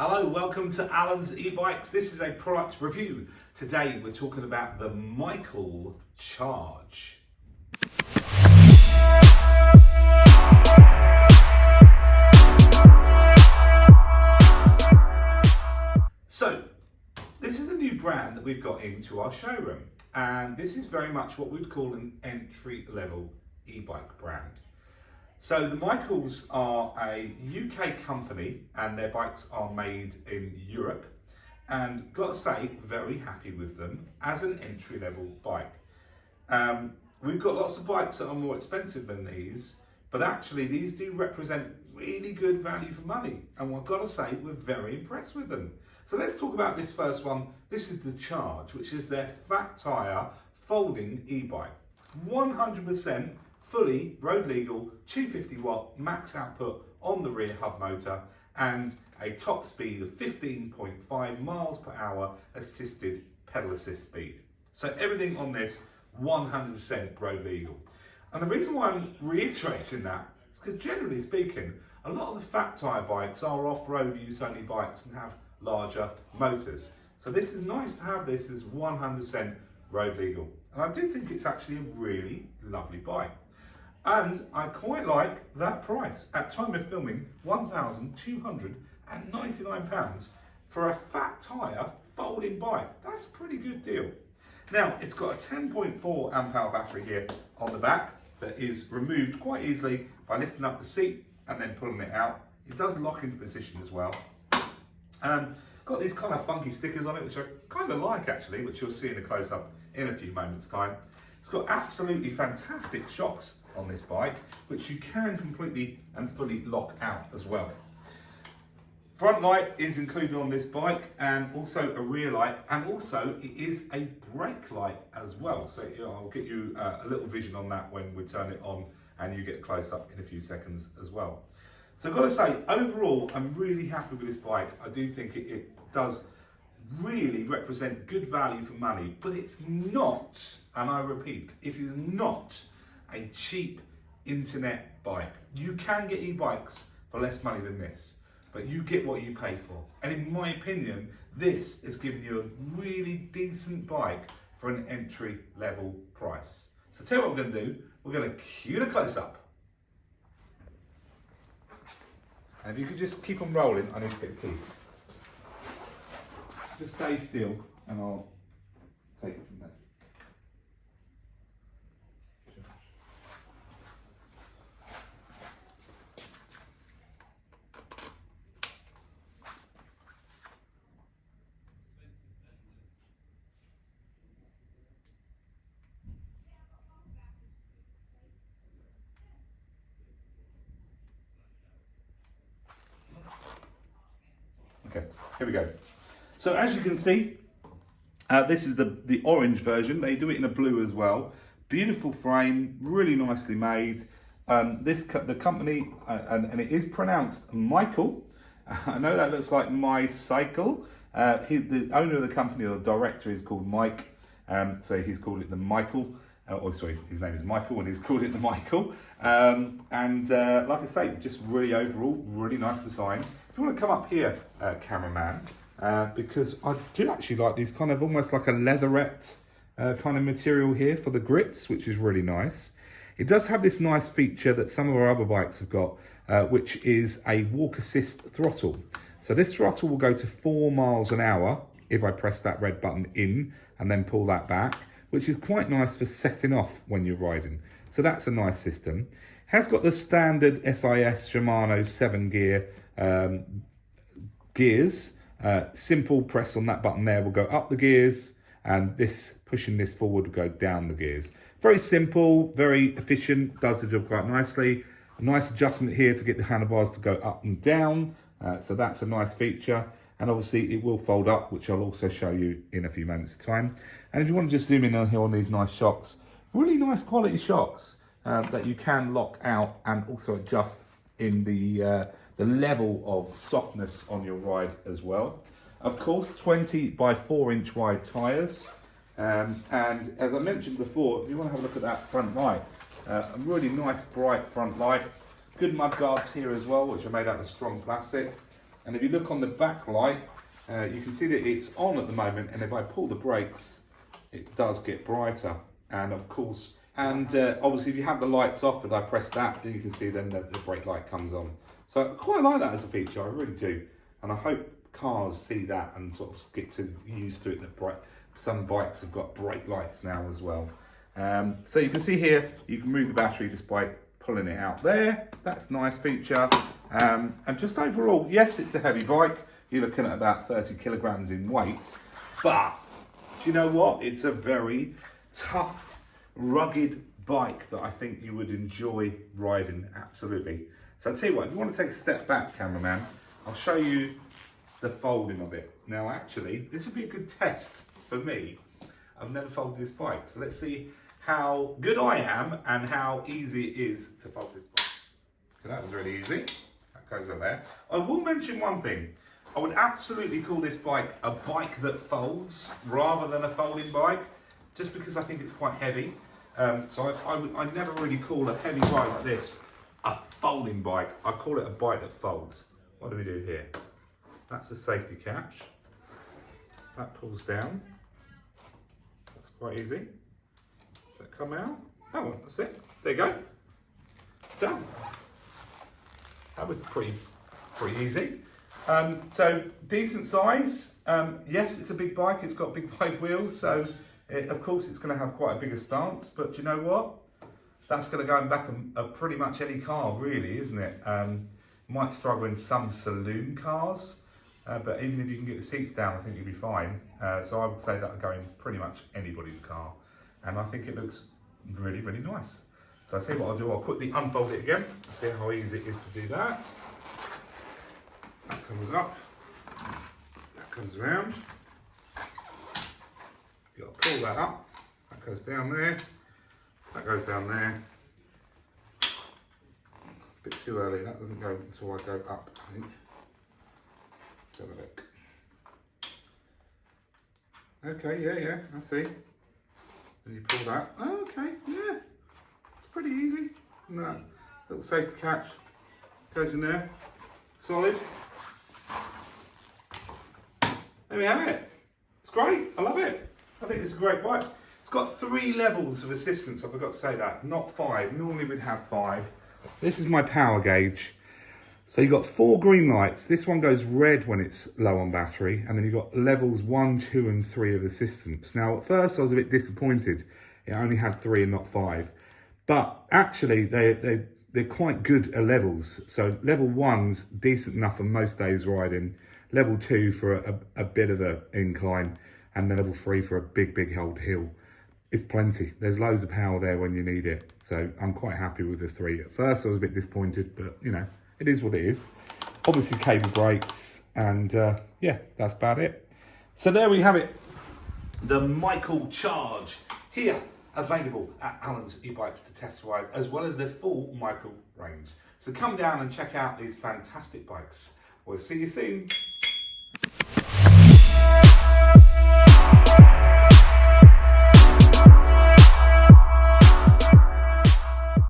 Hello, welcome to Alan's e-bikes. This is a product review. Today we're talking about the MYCLE Charge. So, this is a new brand that we've got into our showroom, and this is very much what we'd call an entry-level e-bike brand. So the MYCLEs are a UK company and their bikes are made in Europe, and got to say, very happy with them as an entry-level bike. We've got lots of bikes that are more expensive than these, but actually these do represent really good value for money, and I've got to say we're very impressed with them. So let's talk about this first one. This is the Charge, which is their fat tyre folding e-bike. 100% fully road legal, 250 watt max output on the rear hub motor, and a top speed of 15.5 miles per hour assisted pedal assist speed. So everything on this 100% road legal. And the reason why I'm reiterating that is because generally speaking, a lot of the fat tyre bikes are off-road use only bikes and have larger motors. So this is nice to have this as 100% road legal. And I do think it's actually a really lovely bike. And I quite like that price. At time of filming, £1,299 for a fat tyre folding bike. That's a pretty good deal. Now, it's got a 10.4 amp hour battery here on the back that is removed quite easily by lifting up the seat and then pulling it out. It does lock into position as well. Got these kind of funky stickers on it, which I kind of like actually, which you'll see in a close-up in a few moments' time. It's got absolutely fantastic shocks on this bike, which you can completely and fully lock out as well. Front light is included on this bike, and also a rear light, and also it is a brake light as well. So I'll get you a little vision on that when we turn it on, and you get a close up in a few seconds as well. So I've got to say, overall, I'm really happy with this bike. I do think it does really represent good value for money, but it's not, and I repeat, it is not a cheap internet bike. You can get e-bikes for less money than this, but you get what you pay for. And in my opinion, this is giving you a really decent bike for an entry level price. So tell you what we're gonna do, we're gonna cue the close up. And if you could just keep on rolling, I need to get the keys. Just stay still and I'll take it from there. Okay, here we go. So as you can see, this is the orange version. They do it in a blue as well. Beautiful frame, really nicely made. The company, and it is pronounced MYCLE. I know that looks like MYCLE. The owner of the company, or the director, is called Mike. So he's called it the MYCLE. His name is Michael, and he's called it the MYCLE. Like I say, just really overall, really nice design. If you want to come up here, cameraman, because I do actually like these kind of almost like a leatherette kind of material here for the grips, which is really nice. It does have this nice feature that some of our other bikes have got, which is a walk assist throttle. So this throttle will go to 4 miles an hour if I press that red button in and then pull that back, which is quite nice for setting off when you're riding. So that's a nice system. Has got the standard SIS Shimano 7-gear gears. Simple press on that button there will go up the gears, and this pushing this forward will go down the gears. Very simple, very efficient, does the job quite nicely. A nice adjustment here to get the handlebars to go up and down, so that's a nice feature. And obviously it will fold up, which I'll also show you in a few moments' time. And if you want to just zoom in on here on these nice shocks, really nice quality shocks that you can lock out and also adjust in the level of softness on your ride as well. Of course, 20 by 4 inch wide tyres. And as I mentioned before, if you want to have a look at that front light, a really nice bright front light. Good mud guards here as well, which are made out of strong plastic. And if you look on the back light, you can see that it's on at the moment, and if I pull the brakes, it does get brighter. And of course, obviously if you have the lights off and I press that, then you can see then the brake light comes on. So I quite like that as a feature, I really do. And I hope cars see that and sort of get to used to it, that some bikes have got brake lights now as well. So you can see here, you can move the battery just by pulling it out there. That's a nice feature. And just overall, yes, it's a heavy bike. You're looking at about 30 kilograms in weight, but do you know what? It's a very tough, rugged bike that I think you would enjoy riding, absolutely. So I'll tell you what, if you want to take a step back, cameraman, I'll show you the folding of it. Now actually, this would be a good test for me. I've never folded this bike, so let's see how good I am and how easy it is to fold this bike. So that was really easy. That goes up there. I will mention one thing. I would absolutely call this bike a bike that folds rather than a folding bike, just because I think it's quite heavy. So I never really call a heavy bike like this a folding bike. I call it a bike that folds. What do we do here? That's a safety catch. That pulls down. That's quite easy. Does that come out? Oh, that's it. There you go. Done. That was pretty easy. So decent size. Yes, it's a big bike. It's got big wide wheels, so of course it's going to have quite a bigger stance. But you know what? That's going to go in back of pretty much any car, really, isn't it? Might struggle in some saloon cars, but even if you can get the seats down, I think you'll be fine. So I would say that would go in pretty much anybody's car, and I think it looks really, really nice. So I'll tell you what I'll do. I'll quickly unfold it again. See how easy it is to do that. That comes up, that comes around. You've got to pull that up, that goes down there, that goes down there. A bit too early, that doesn't go until I go up, I think. Let's have a look. Okay, yeah, I see. Then you pull that, oh, okay, yeah. It's pretty easy. No, little safety catch goes in there, solid. There we have it. It's great. I love it. I think it's a great bike. It's got 3 levels of assistance. I forgot to say that. Not 5. Normally we'd have 5. This is my power gauge. So you've got 4 green lights. This one goes red when it's low on battery. And then you've got levels 1, 2 and 3 of assistance. Now at first I was a bit disappointed. It only had 3 and not 5. But actually they're quite good at levels. So level 1's decent enough for most days riding. Level 2 for a bit of an incline, and then level 3 for a big old hill. It's plenty. There's loads of power there when you need it. So I'm quite happy with the 3. At first I was a bit disappointed, but you know, it is what it is. Obviously cable brakes, and yeah, that's about it. So there we have it. The MYCLE Charge, here, available at Alan's eBikes to test ride, as well as the full MYCLE range. So come down and check out these fantastic bikes. We'll see you soon.